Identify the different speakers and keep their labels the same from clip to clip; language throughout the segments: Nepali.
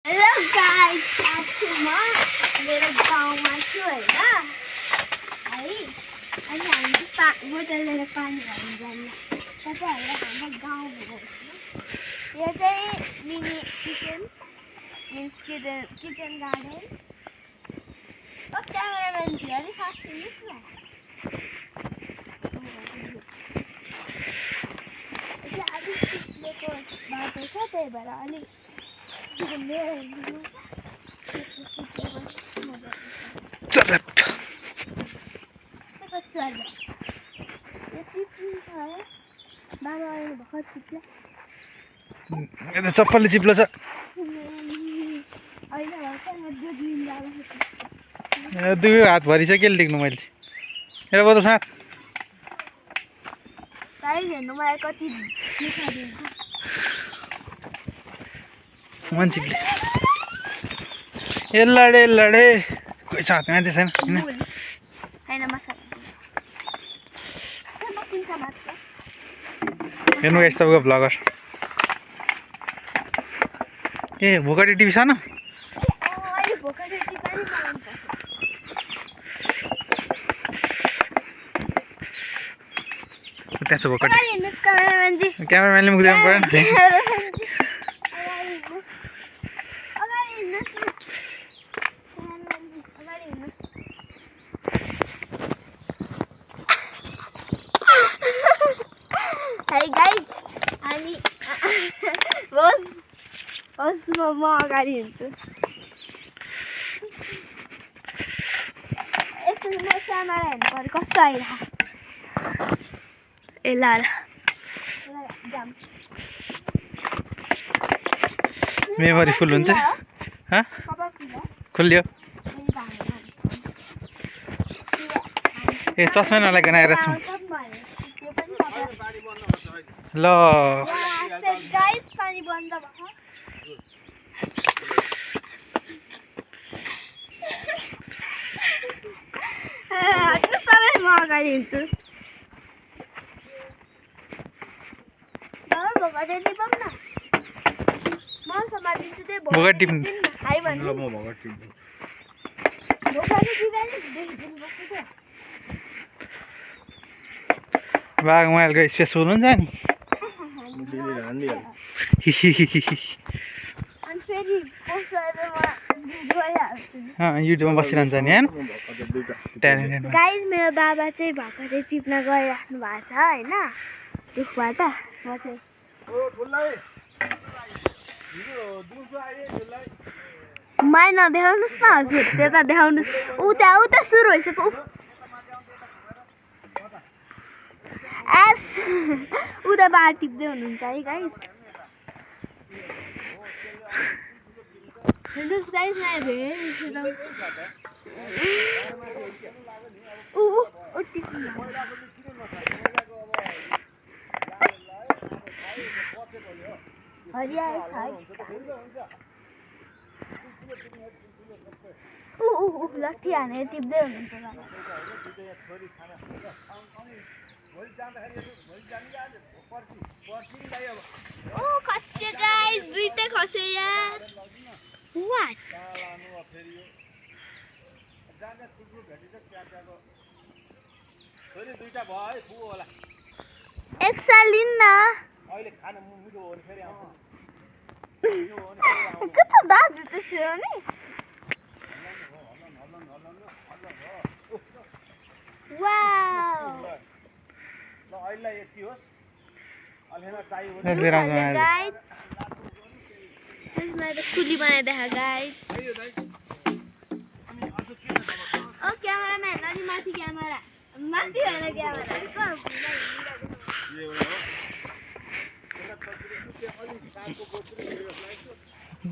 Speaker 1: हेलो गाइस, आज चाहिँ म मेरो गाउँमा छु हैन है। अनि हामी बोतल लिएर पानी भर्न जाने। तपाईहरुलाई हाम्रो गाउँ भेटाउँछु। यो चाहिँ mini kitchen means kitchen garden. ओ क्यामेराम्यान जी अलि फास्ट हिँड्नुस् न। यो अलि चिप्लेको बाटो छ, त्यही भएर अलि
Speaker 2: चप्पलले चिप्लो छ। दुई हात भरिसक्यो लेख्नु मैले। हेर बोतल साथ मान्छेले ए लडे कोही साथ मान्छे छैन हेर्नु गाइस सबैको भ्लगर। ए भोकाटी टिभी छ न। त्यहाँ छ भोकाटी। क्यामेराम्यानले मुख देखाउनु परेन।
Speaker 1: Hey guys, अनि होस् म अगाडि हुन्छु। एकछिन म क्यामेरा हेर्नु पर्यो कस्तो आइरहेको। ए ल जाम
Speaker 2: मेमोरी फुल हुन्छ। खुल्यो। ए चस्मा नलागिकन आएर छु ल।
Speaker 1: गाइस पानी बन्द भयो। सबै म अगाडि हुन्छु। म समातिन्छु त्यही
Speaker 2: भोकाटी
Speaker 1: हाई भन्नु म भोकाटी
Speaker 2: बाघ माइलको स्पेस हुनुहुन्छ नि। युट्युबमा बसिरहन्छ नि होइन।
Speaker 1: गाइस मेरो बाबा चाहिँ भर्खरै टिप्न गइराख्नु भएको छ होइन दुखबाट। म चाहिँ माइ नदेखाउनुहोस् न हजुर, त्यता देखाउनुहोस्। उता सुरु भइसक्यो। एस उता बार टिप्दै हुनुहुन्छ है गाइस। हेर्नुहोस् गाइस यहाँ धेरै लट्ठी हानेर टिप्दै हुनुहुन्छ। ओ खस्यो गाइस, दुईटै खस्यो यार। व्हाट एक्स्ट्रा लिन न। कता दाजु त छिरो नि। वाउ गाइस, मैले खुली बनाइदेखा गाइस। ओ क्यामेराम्यान अलि माथि क्यामेरा माथि होइन क्यामेरा।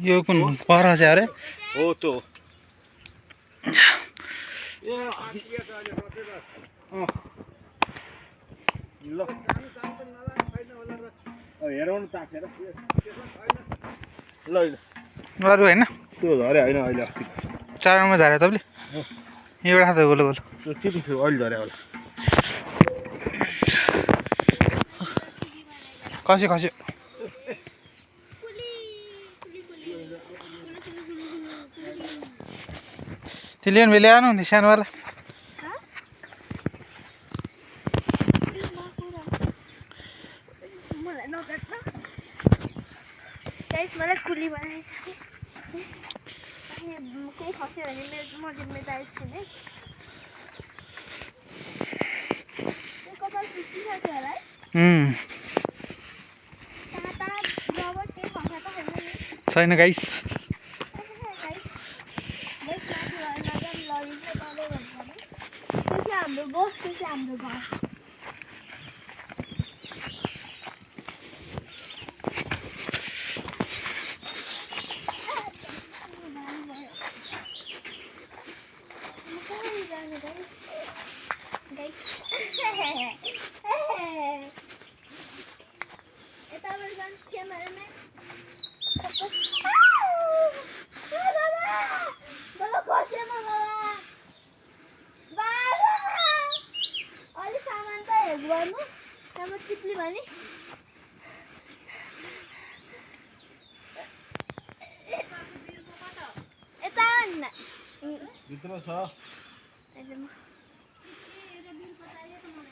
Speaker 2: यो कुन पर छ अरे
Speaker 3: हो तो ल हेरौँ तासेर ल
Speaker 2: अरू होइन
Speaker 3: त्यो झरे होइन अहिले अस्ति
Speaker 2: 4 नम्बर झरे तपाईँले एउटा खाँदा गोलो गोलो
Speaker 3: त्यति थियो अहिले झरे होला।
Speaker 2: खस्यो त्यो लिनु भने ल्याउनु हुन्थ्यो सानोवाला
Speaker 1: मलाई नकाट्न गाइस मलाई कुली बनाइसक्यो केही खस्यो भने म जिम्मेदारी छैन है कपाल खुसिरहेको होला है
Speaker 2: छैन गाइस
Speaker 1: हाम्रो बस हाम्रो घर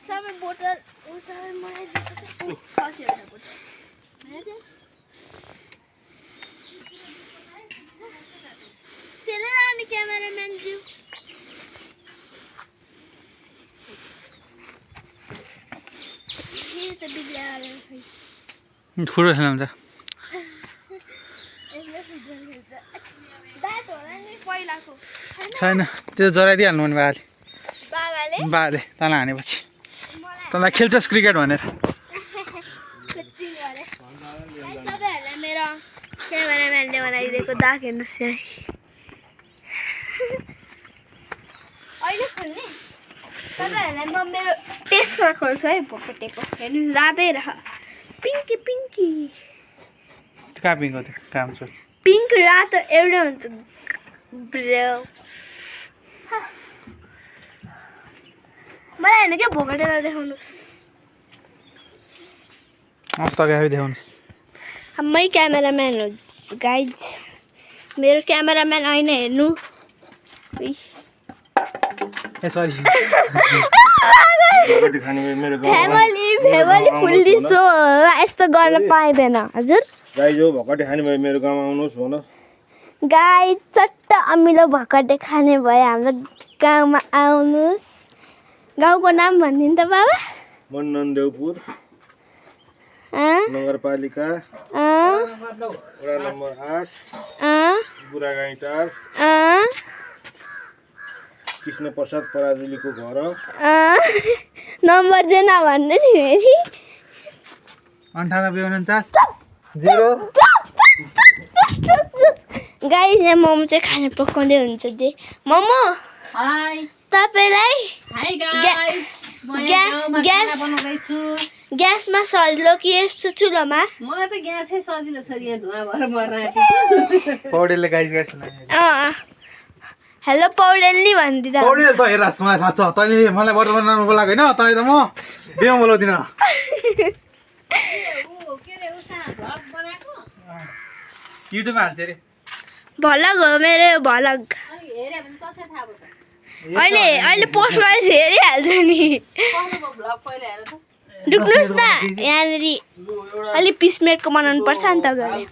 Speaker 1: सबै बोतल सबै मलाई त्यसले लाने क्यामेराम्यान ज्यू त बिग्रिहाल्यो
Speaker 2: फुटबल खेल्नु हुन्छ छैन त्यो जराइदिइहाल्नु भने बाबाले तँलाई हानेपछि तँलाई खेल्छस् क्रिकेट भनेर
Speaker 1: तपाईँहरूलाई मेरो क्यामेराम्यानले बनाइदिएको दाग हेर्नुहोस् यहाँ अहिले खोल्ने तपाईँहरूलाई म मेरो टेस्टमा खोल्छु है भोकटेको हेर्नु जाँदै रह पिङ्की पिङ्की
Speaker 2: कहाँ पिङ्क त्यो काम छ
Speaker 1: पिङ्क रातो एउटै हुन्छ ब्रो मलाई होइन क्या भोकटेर देखाउनुहोस्
Speaker 2: मस्त अगाडि देखाउनुहोस्
Speaker 1: मै क्यामेराम्यान हो गाइज मेरो क्यामेराम्यान होइन हेर्नु
Speaker 2: ए सरी
Speaker 1: फ्यामिली फुल्लिसो यस्तो गर्न पाइँदैन हजुर
Speaker 3: गाई जो भकटे खाने भयो मेरो गाउँमा आउनुहोस् भन
Speaker 1: गाई चट्ट अमिलो भकटे खाने भयो हाम्रो गाउँमा आउनुहोस् गाउँको नाम भनिदिनु त बाबा
Speaker 3: मननदेवपुर नगरपालिका वडा नम्बर 8 बुढागाईटार कृष्ण प्रसाद पराजुलीको घर
Speaker 1: नम्बर चाहिँ नभन्नु नि फेरि
Speaker 2: 9849 0
Speaker 1: गाई यहाँ मोमो चाहिँ खाना पकाउँदै हुन्छ जे मोमो
Speaker 4: हाय
Speaker 1: तपाईलाई
Speaker 4: हाय गाइस म यहाँ गाउँमा बनाउँदैछु
Speaker 1: ग्यासमा सजिलो कि यस्तो चुलोमा
Speaker 4: मलाई त ग्यासै सजिलो छ यहाँ धुवा भएर मर्न आँटेको छु
Speaker 2: पौडेलले गाइस गाइस
Speaker 1: हेलो पौडेल नि भनिदिँदा
Speaker 2: पौडेल त हेर मलाई थाहा छ तैँले मलाई वर्तमान बनाउनु बोलाएको होइन तँलाई त म बिहेमा बोलाउँदिनँ युट्युबमा हाल्छ अरे
Speaker 1: भलग हो मेरो भलग
Speaker 4: हेरे भने कसलाई थाहा भयो त
Speaker 1: अहिले पोस्ट गरेपछि हेरिहाल्छ नि
Speaker 4: कसको भ्लग पहिला हेर त
Speaker 1: डुक्नुहोस् न यहाँनिर अलिक पिसमेटको बनाउनु पर्छ नि तपाईँहरूले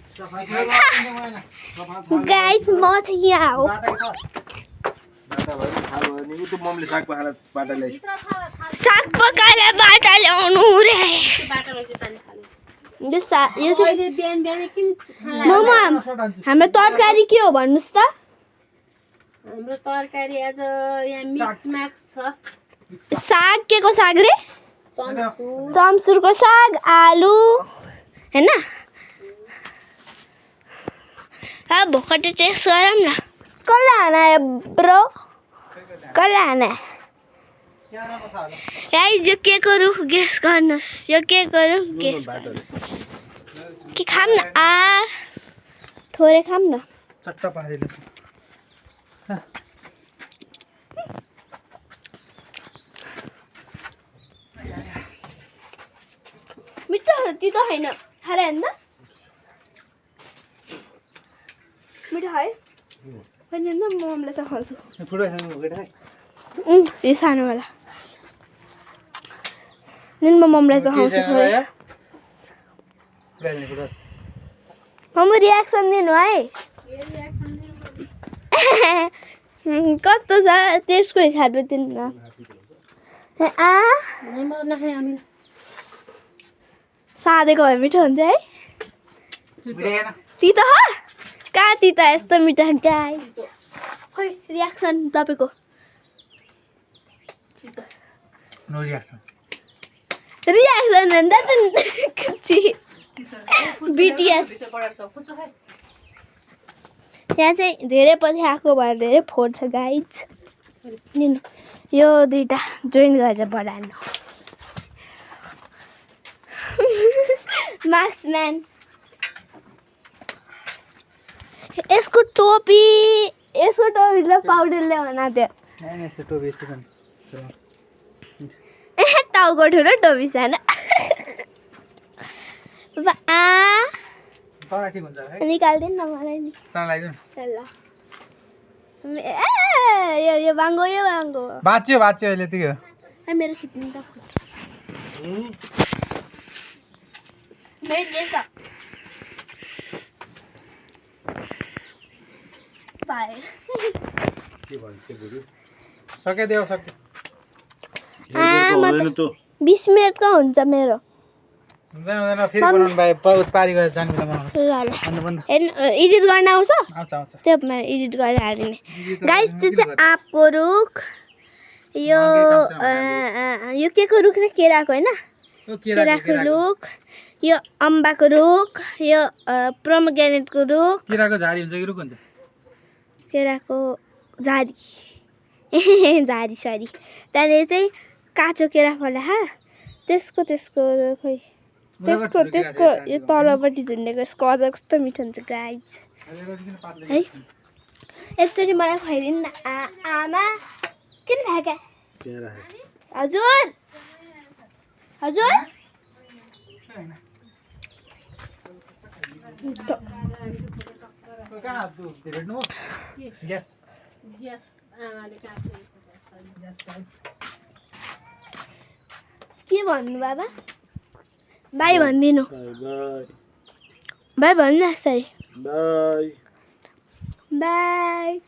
Speaker 1: गाइस म चाहिँ यहाँ हो साग पकाएर बाटा ल्याउनु रे मोमो हाम्रो तरकारी के हो भन्नुहोस् त
Speaker 4: हाम्रो तरकारी आज यहाँ मिक्स म्याक्स छ
Speaker 1: साग के को साग रे चम्सुरको साग आलु हैन भोकटे टेस्ट गरौँ न कसलाई हाना ब्रो कसलाई हाना यो के गरौँ गेस गर्नुहोस् यो के गरौँ गेस के खाम न थोरै खाम न
Speaker 2: चट्टा पारिदिनुहोस्
Speaker 1: मिठो तितो होइन खाएर हेर्नु त मिठो है पनि म अमलेट खान्छु
Speaker 2: फुटो खानु केटा
Speaker 1: यो सानोवाला निन म अमलेट खान्छु छोरा
Speaker 2: पुराइले फुटो
Speaker 1: हम रियाक्सन दिनु है कस्तो छ त्यसको हिसाबले दिनु न सादेको भए मिठो हुन्छ है तितो हो कहाँ तितो यस्तो मिठो गाई खोइ रियाक्सन तपाईँको
Speaker 2: नो रियाक्सन
Speaker 1: रियाक्सन भन्दा चाहिँ बिटिएस यहाँ चाहिँ धेरै पछि आएको भएर धेरै फोहोर छ गाइज लिनु यो दुईटा जोइन गरेर बढार्नु मार्क्सम्यान यसको टोपीले पाउडरले बनाएको थियो टाउको ठुलो टोपी सानो निकालिदिनु न मलाई नि ल यो बाङ्गो
Speaker 2: बाँच्यो अहिले त्यही हो
Speaker 1: मेरो खिच्नु त
Speaker 2: सके
Speaker 1: 20 मिनटको हुन्छ मेरो
Speaker 2: हुँदैन फेरि बनाउनु भाइ पारी गरेर जाने बेला बनाउनु
Speaker 1: एडिट गर्न आउँछ
Speaker 2: आउँछ
Speaker 1: त्यो एडिट गरेर हालिदिने गाइस त्यो चाहिँ आँपको रुख यो के को रुख केराको होइन केराको रुख यो अम्बाको रुख यो प्रोमोग्रेनेटको रुख
Speaker 2: केराको झाडी हुन्छ कि रुख हुन्छ
Speaker 1: केराको झाडी झाडी सरी त्यहाँनिर चाहिँ काँचो केरा फला त्यसको खोइ त्यसको यो तलपट्टि झुन्डेको यसको अझ कस्तो मिठो हुन्छ गाइज है एकचोटि मलाई खुवाइदिनु न आमा किन भ्याका हजुर के भन्नु बाबा बाई भनिदिनु बाई भन्नु न यसरी बाई